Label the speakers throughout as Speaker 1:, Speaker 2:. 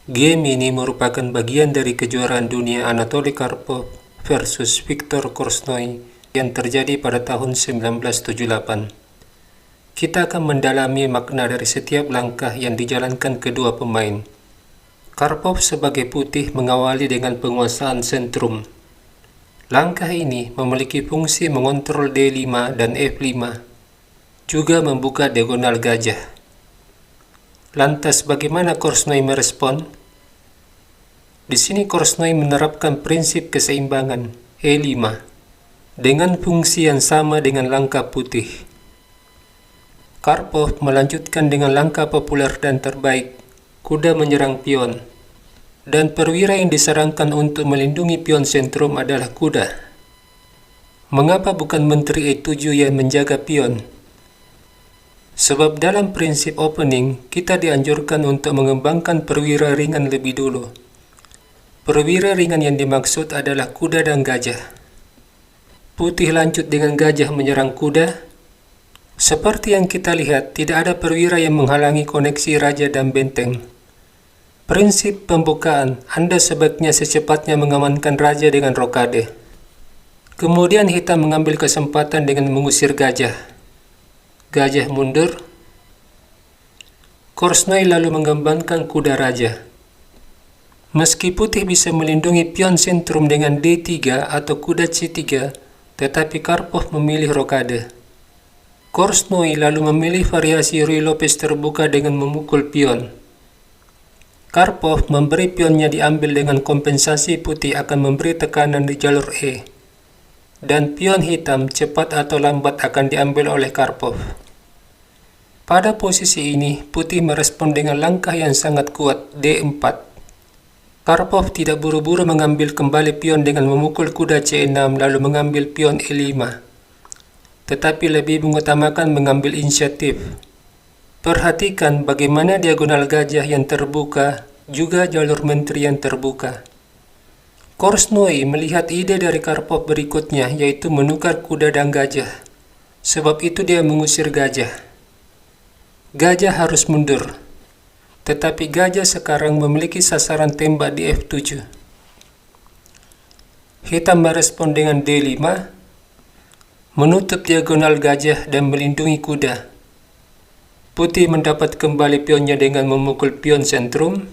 Speaker 1: Game ini merupakan bagian dari kejuaraan dunia Anatoly Karpov versus Viktor Korchnoi yang terjadi pada tahun 1978. Kita akan mendalami makna dari setiap langkah yang dijalankan kedua pemain. Karpov sebagai putih mengawali dengan penguasaan sentrum. Langkah ini memiliki fungsi mengontrol D5 dan F5, juga membuka diagonal gajah. Lantas bagaimana Korchnoi merespon? Di sini Korchnoi menerapkan prinsip keseimbangan E5 dengan fungsi yang sama dengan langkah putih. Karpov melanjutkan dengan langkah populer dan terbaik, kuda menyerang pion. Dan perwira yang disarankan untuk melindungi pion sentrum adalah kuda. Mengapa bukan menteri E7 yang menjaga pion? Sebab dalam prinsip opening, kita dianjurkan untuk mengembangkan perwira ringan lebih dulu. Perwira ringan yang dimaksud adalah kuda dan gajah. Putih lanjut dengan gajah menyerang kuda. Seperti yang kita lihat, tidak ada perwira yang menghalangi koneksi raja dan benteng. Prinsip pembukaan, Anda sebaiknya secepatnya mengamankan raja dengan rokade. Kemudian hitam mengambil kesempatan dengan mengusir gajah. Gajah mundur. Korchnoi lalu mengembangkan kuda raja. Meski putih bisa melindungi pion sentrum dengan D3 atau kuda C3, tetapi Karpov memilih rokade. Korchnoi lalu memilih variasi Ruy Lopez terbuka dengan memukul pion. Karpov memberi pionnya diambil dengan kompensasi putih akan memberi tekanan di jalur E. Dan pion hitam cepat atau lambat akan diambil oleh Karpov. Pada posisi ini, putih merespon dengan langkah yang sangat kuat, D4. Karpov tidak buru-buru mengambil kembali pion dengan memukul kuda C6 lalu mengambil pion E5, tetapi lebih mengutamakan mengambil inisiatif. Perhatikan bagaimana diagonal gajah yang terbuka, juga jalur menteri yang terbuka. Korchnoi melihat ide dari Karpov berikutnya, yaitu menukar kuda dan gajah. Sebab itu dia mengusir gajah. Gajah harus mundur, tetapi gajah sekarang memiliki sasaran tembak di F7. Hitam merespon dengan D5, menutup diagonal gajah dan melindungi kuda. Putih mendapat kembali pionnya dengan memukul pion sentrum.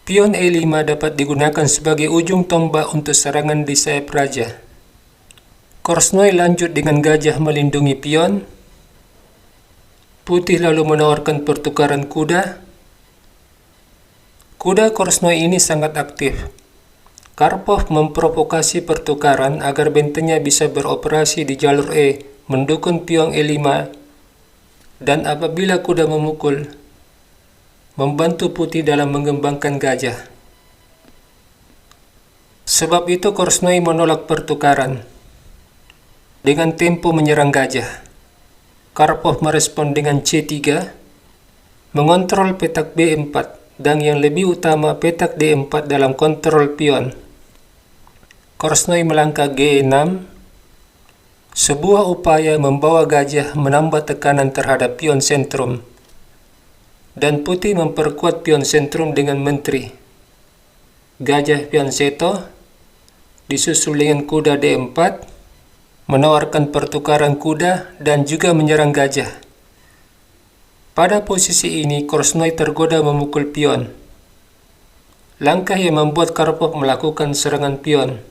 Speaker 1: Pion E5 dapat digunakan sebagai ujung tombak untuk serangan di sayap raja. Korchnoi lanjut dengan gajah melindungi pion. Putih lalu menawarkan pertukaran kuda. Kuda Korchnoi ini sangat aktif. Karpov memprovokasi pertukaran agar bentengnya bisa beroperasi di jalur E, mendukung pion E5, dan apabila kuda memukul, membantu putih dalam mengembangkan gajah. Sebab itu Korchnoi menolak pertukaran. Dengan tempo menyerang gajah. Karpov merespon dengan C3, mengontrol petak B4, dan yang lebih utama petak D4 dalam kontrol pion. Korchnoi melangkah G6, sebuah upaya membawa gajah menambah tekanan terhadap pion sentrum, dan putih memperkuat pion sentrum dengan menteri. Gajah fianchetto, disusul dengan kuda D4, menawarkan pertukaran kuda dan juga menyerang gajah. Pada posisi ini, Korchnoi tergoda memukul pion. Langkah yang membuat Karpov melakukan serangan pion.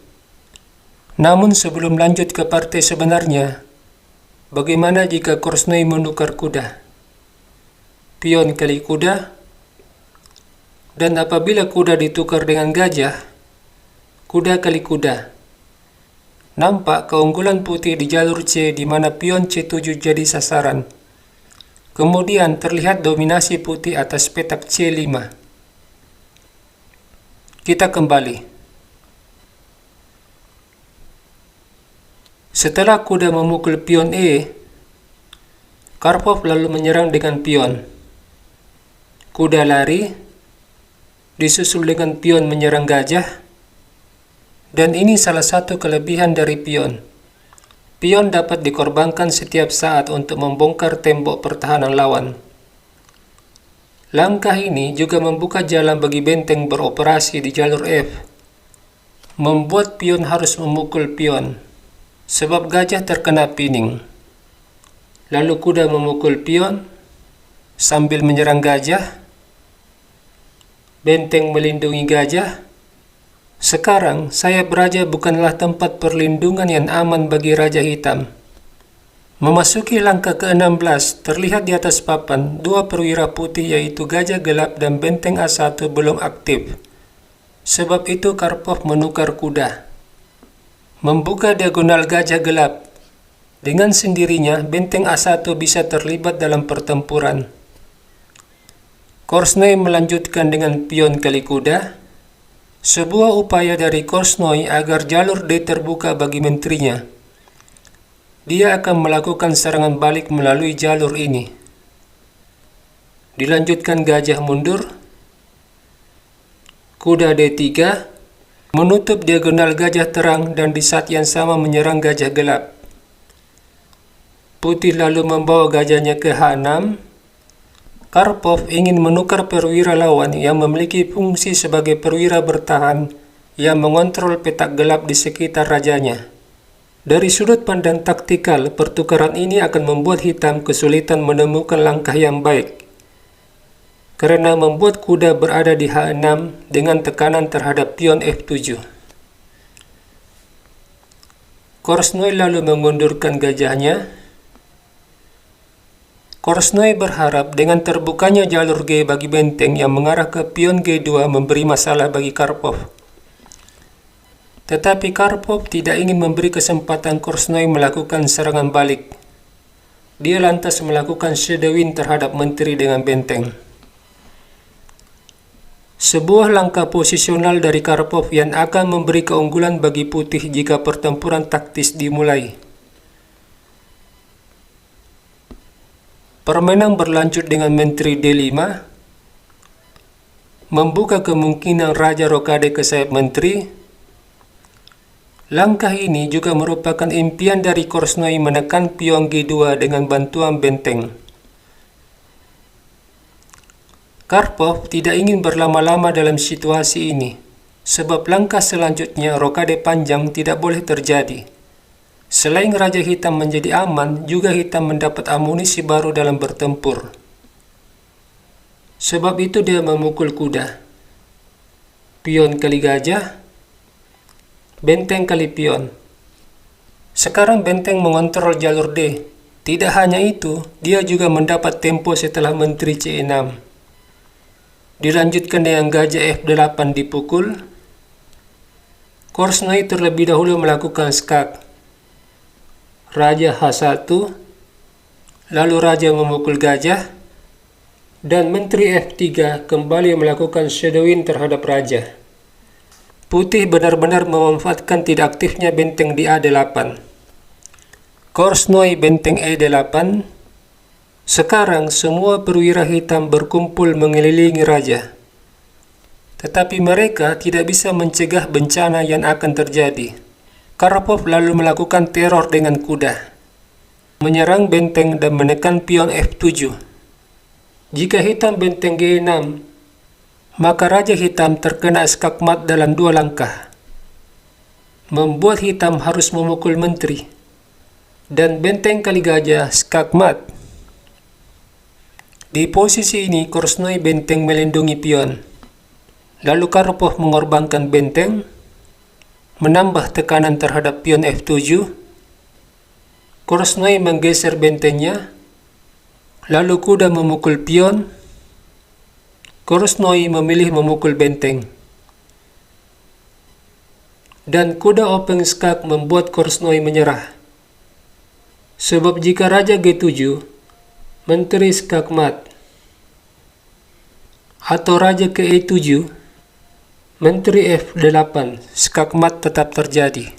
Speaker 1: Namun sebelum lanjut ke partai sebenarnya, bagaimana jika Korchnoi menukar kuda? Pion kali kuda, dan apabila kuda ditukar dengan gajah, kuda kali kuda. Nampak keunggulan putih di jalur C di mana pion C7 jadi sasaran. Kemudian terlihat dominasi putih atas petak C5. Kita kembali. Setelah kuda memukul pion E, Karpov lalu menyerang dengan pion. Kuda lari, disusul dengan pion menyerang gajah. Dan ini salah satu kelebihan dari pion. Pion dapat dikorbankan setiap saat untuk membongkar tembok pertahanan lawan. Langkah ini juga membuka jalan bagi benteng beroperasi di jalur F, membuat pion harus memukul pion, sebab gajah terkena pining. Lalu kuda memukul pion sambil menyerang gajah. Benteng melindungi gajah. Sekarang, sayap raja bukanlah tempat perlindungan yang aman bagi Raja Hitam. Memasuki langkah ke-16, terlihat di atas papan dua perwira putih yaitu Gajah Gelap dan Benteng A1 belum aktif. Sebab itu Karpov menukar kuda. Membuka diagonal Gajah Gelap. Dengan sendirinya, Benteng A1 bisa terlibat dalam pertempuran. Korsnoi melanjutkan dengan pion kali kuda. Sebuah upaya dari Korsnoi agar jalur D terbuka bagi menterinya. Dia akan melakukan serangan balik melalui jalur ini. Dilanjutkan gajah mundur. Kuda D3 menutup diagonal gajah terang dan di saat yang sama menyerang gajah gelap. Putih lalu membawa gajahnya ke H6. Karpov ingin menukar perwira lawan yang memiliki fungsi sebagai perwira bertahan yang mengontrol petak gelap di sekitar rajanya. Dari sudut pandang taktikal, pertukaran ini akan membuat hitam kesulitan menemukan langkah yang baik, karena membuat kuda berada di H6 dengan tekanan terhadap pion F7. Korsnoi lalu mengundurkan gajahnya. Korsnoi berharap dengan terbukanya jalur G bagi benteng yang mengarah ke pion G2 memberi masalah bagi Karpov. Tetapi Karpov tidak ingin memberi kesempatan Korsnoi melakukan serangan balik. Dia lantas melakukan shadowing terhadap menteri dengan benteng. Sebuah langkah posisional dari Karpov yang akan memberi keunggulan bagi putih jika pertempuran taktis dimulai. Permainan berlanjut dengan menteri D5, membuka kemungkinan Raja Rokade ke sayap menteri. Langkah ini juga merupakan impian dari Korsnoi menekan pion G2 dengan bantuan benteng. Karpov tidak ingin berlama-lama dalam situasi ini, sebab langkah selanjutnya rokade panjang tidak boleh terjadi. Selain Raja Hitam menjadi aman, juga hitam mendapat amunisi baru dalam bertempur. Sebab itu dia memukul kuda. Pion kali gajah, benteng kali pion. Sekarang benteng mengontrol jalur D. Tidak hanya itu, dia juga mendapat tempo setelah menteri C6. Dilanjutkan dengan gajah F8 dipukul. Korsnoi terlebih dahulu melakukan skak. Raja H1, lalu raja memukul gajah, dan menteri F3 kembali melakukan shadowing terhadap raja. Putih benar-benar memanfaatkan tidak aktifnya benteng di A8. Korsnoi benteng E8. Sekarang semua perwira hitam berkumpul mengelilingi raja. Tetapi mereka tidak bisa mencegah bencana yang akan terjadi. Karpov lalu melakukan teror dengan kuda, menyerang benteng dan menekan pion F7. Jika hitam benteng G6, maka Raja Hitam terkena skakmat dalam dua langkah, membuat hitam harus memukul menteri, dan benteng kali gajah skakmat. Di posisi ini Korsnoi benteng melindungi pion, lalu Karpov mengorbankan benteng, menambah tekanan terhadap pion F7. Korsnoi menggeser bentengnya, lalu kuda memukul pion. Korsnoi memilih memukul benteng. Dan kuda open skak membuat Korsnoi menyerah. Sebab jika Raja G7, menteri skakmat, atau Raja ke E7, menteri F8, skakmat tetap terjadi.